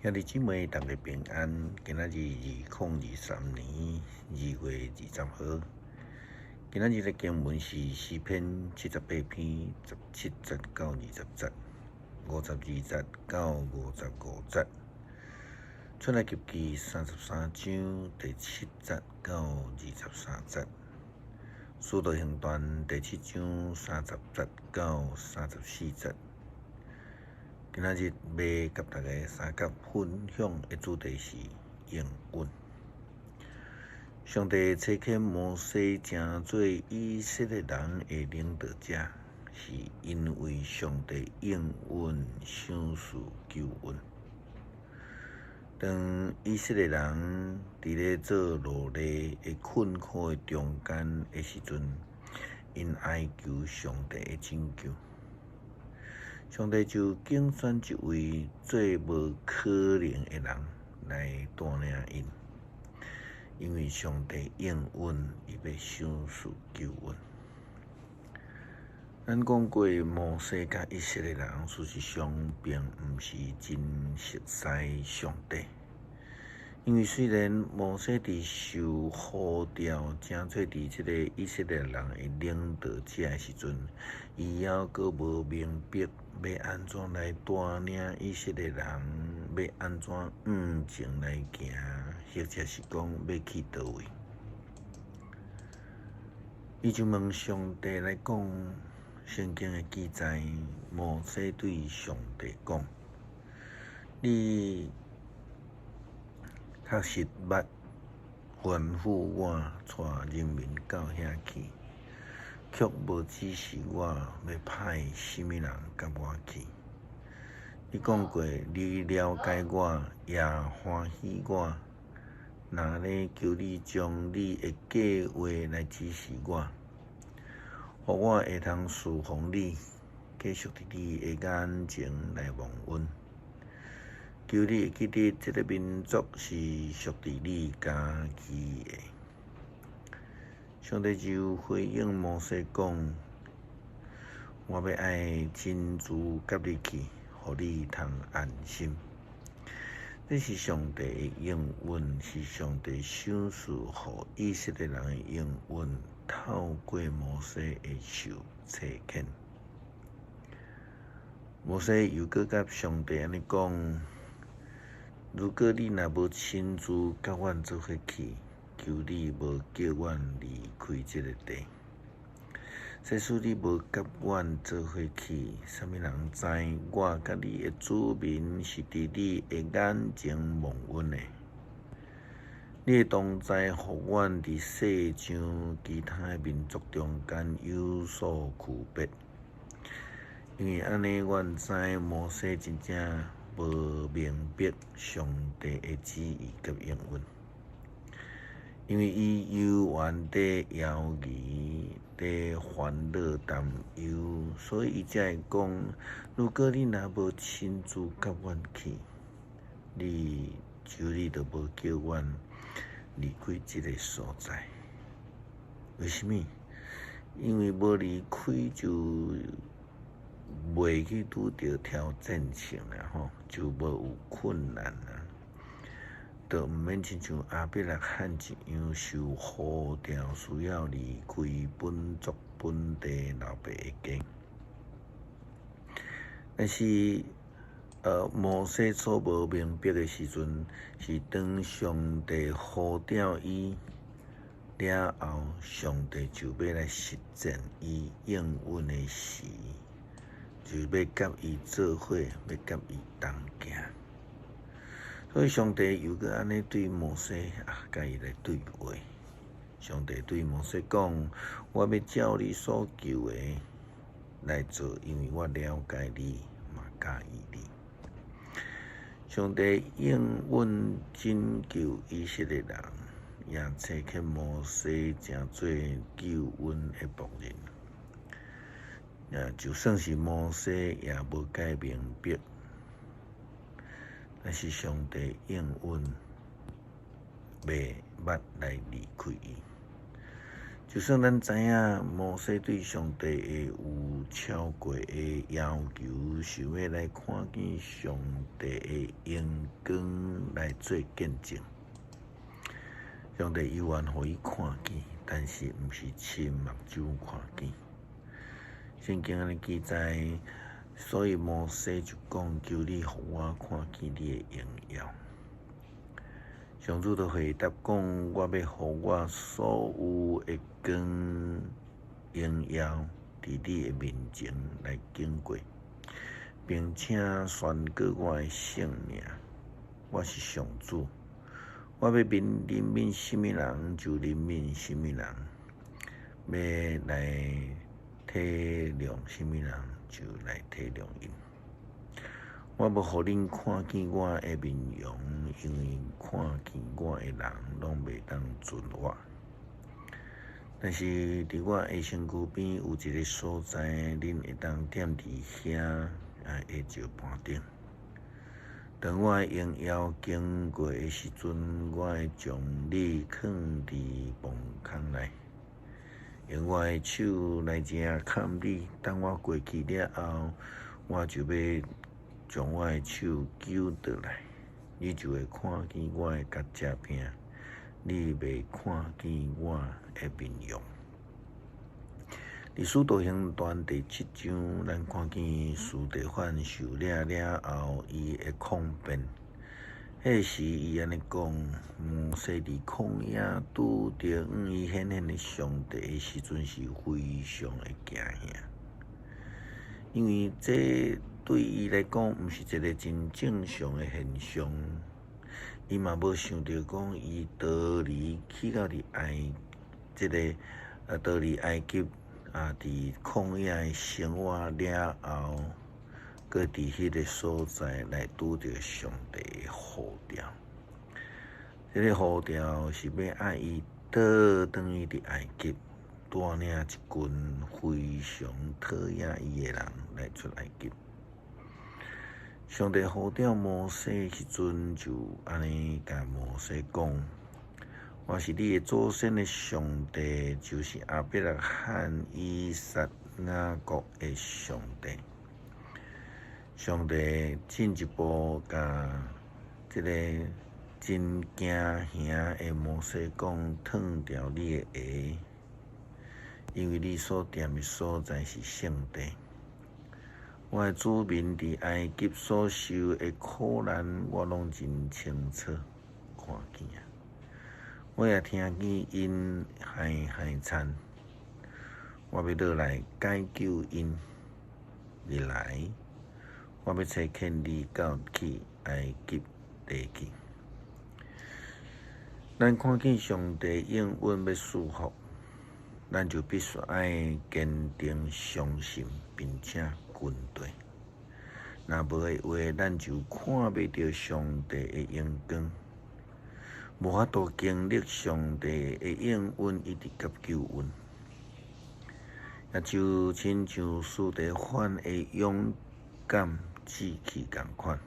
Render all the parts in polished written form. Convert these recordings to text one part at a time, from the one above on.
兄弟姊妹，大家平安。今仔日2023年2月20号，今仔日的经文是诗篇78篇17节到20节，52节到55节。出埃及记33章第7节到23节，使徒行传第7章30节到34节。今仔日要甲大家三角分享的主题是应允。上帝差遣摩西成做以色列人的领导者，是因为上帝应允赏赐救恩。当以色列人伫咧做奴隶的困苦的中间的时阵，因哀求上帝的拯救。上帝就拣选一位最无可能的人来带领因，因为上帝应允，伊要赏赐救恩。咱讲过，摩西甲以色列人事实上并毋是真熟悉上帝，因为虽然摩西伫受呼召，正做伫即个以色列人的领导者的时阵，伊还阁无明白要安怎来带领以色列人，要安怎前来行，或者是讲要去倒位。伊就问上帝来讲，圣经的记载，摩西对上帝讲：“你确实捌吩咐我带人民到遐去，却无指示我要派什么人甲我去。你讲过，你了解我，也欢喜我，若咧求你将你的计划来指示我，互我会通侍奉你，继续伫你的眼前来蒙恩。求你会记得这个民族是属于你家己的。”上帝就回应摩西讲：“我要爱亲自甲你去，互你通安心。”这是上帝的应允，是上帝赏赐予以色列人的应允，透过摩西的手差遣。摩西又搁甲上帝安尼讲：“如果你若无亲自甲阮做伙去，求你无叫阮离开这个地。即使你无甲阮做伙去，啥物人知我甲你的子民是伫你的眼前蒙恩的？你会当知，互阮伫世上其他的民族中间有所区别。因为安尼，阮知摩西真正无明白上帝的旨意甲应允。因为伊犹原在犹豫，在烦恼担忧，所以伊才会讲：如果你若无亲自甲阮去，求你都无叫阮离开这个所在。为什么？因为无离开就袂去拄着挑战性啦，就无有困难啦。就毋免亲像亚伯拉罕一样受呼召，需要离开本族本地老爸的家。但是，摩西所无明白的时阵，是当上帝呼召伊了后，上帝就要来实践伊应允的事，就要甲伊做伙，要甲伊同行。所以上帝又搁安尼对摩西甲伊来对话。上帝对摩西讲：“我要照你所求的来做，因为我了解你，嘛介意你。”上帝应允拯救以色列人，也差遣摩西成做救恩的仆人。就算是摩西也无解明白。但是上帝应允，袂捌来离开伊，就算咱知影摩西对上帝会有超过的要求，想要来看见上帝的荣光来做见证。上帝有愿互伊看见，但是毋是亲目睭看见。圣经安尼记载，所以摩西就讲：求你互我看见你的荣耀。上主就回答讲：我要互我所有的光荣耀伫你的面前来经过，并且宣告我的性命。我是上主，我要怜悯什么人就怜悯什么人，要来体谅什么人就来体谅因。我要互恁看见我的面容，因为看见我的人拢袂当尊我。但是伫我的身躯边有一个所在，恁会当踮伫遐下石盘顶。当我的荣耀经过的时阵，我会将你放伫墓坑内，用我的手来遮砍你。当我过去了后，我就要将我的手揪倒来，你就会看见我的角遮片，你袂看见我的面容。伫使徒行传第7章，咱看见司提反受了后，伊的抗辩。迄时伊安尼讲：摩西伫旷野拄着伊显现的上帝的时阵，是非常的惊吓，因为这对伊来讲，毋是一个真正常的现象。伊嘛无想到讲，伊逃离去到伫逃离埃及伫旷野的生活了后，搁伫迄个所在来拄着上帝的呼召。这个呼召是要爱伊倒转去伫埃及，带领一群非常讨厌伊的人来出埃及。上帝呼召摩西时阵，就安尼甲摩西讲：我是你的祖先的上帝，就是亚伯拉罕、以撒、雅各的上帝。上帝进一步甲这个真惊吓的摩西讲：脱掉你的鞋，因为你所踮的所在是圣地。我的子民伫埃及所受的苦难，我拢真清楚看见。我也听见因嗨惨，我要倒来解救因。你来，我要差遣你到去埃及地去。咱看见上帝应允要赐福，咱就必须爱坚定相信，并且军队。若无的话，咱就看袂到上帝的荣光，无法度经历上帝的应允以及甲救恩。也就亲像司提反的勇敢志气共款。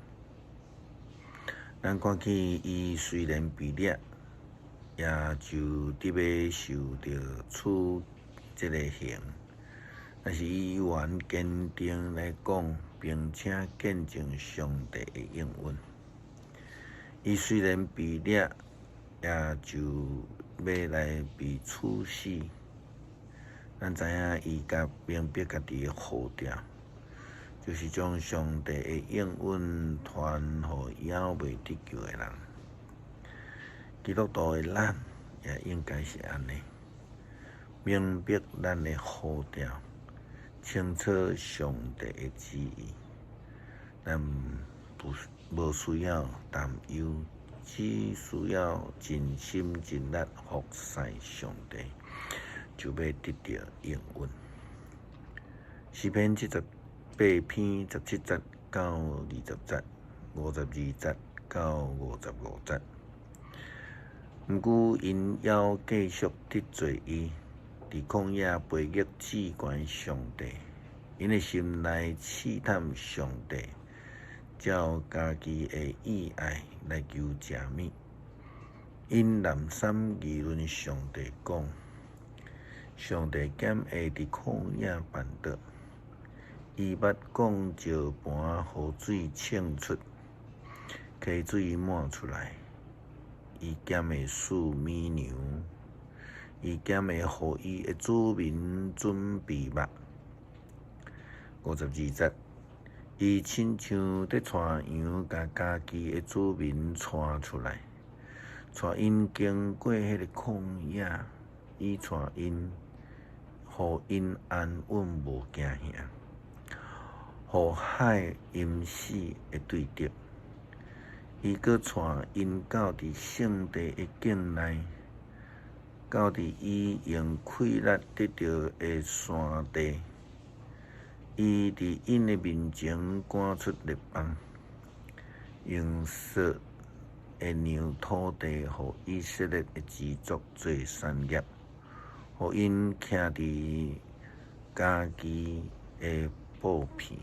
咱看见伊虽然被掠，也就伫要受到处这个刑，但是伊依然坚定来讲，并且见证上帝的应允。伊虽然被掠，也就要来被处死。咱知影伊明白家己的呼召，就是将上帝的应允传予还未得救的人。基督徒的咱也应该是安尼，明白咱的呼召，清楚上帝的旨意，咱无需要担忧，只需要尽心尽力服侍上帝，就要得到应允。诗篇78篇17节到20节，52节到55节。毋过因要继续得罪伊，伫旷野背逆至高上帝，因的心内试探上帝，照家己的意爱来求食物。因懒散议论上帝讲：上帝减下伫旷野办道，伊捌讲石盘雨水冲出，溪水满出来。伊减会使绵羊，伊减会互伊的子民准备肉。52节，伊亲像在带羊，甲家己的子民带出来，带因经过迄个旷野，伊带因，互因安稳无惊吓，互海淹死会对着。伊搁带因到伫圣地的境内，到伫伊用气力得到的山地。伊伫因的面前赶出列邦，用色的让土地，互以色列的支族做产业，互因徛伫家己的布片。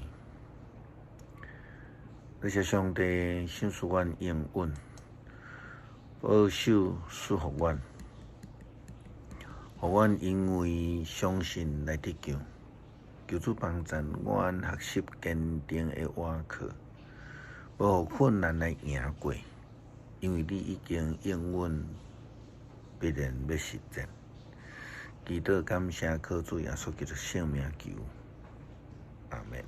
这些上帝赏赐阮应允，保守赐福阮，互阮因为相信来得救。求主帮助阮学习坚定的活靠，无互困难来赢过，因为你已经应允，必然要实践。祈祷感谢靠主耶稣基督圣名求，阿们。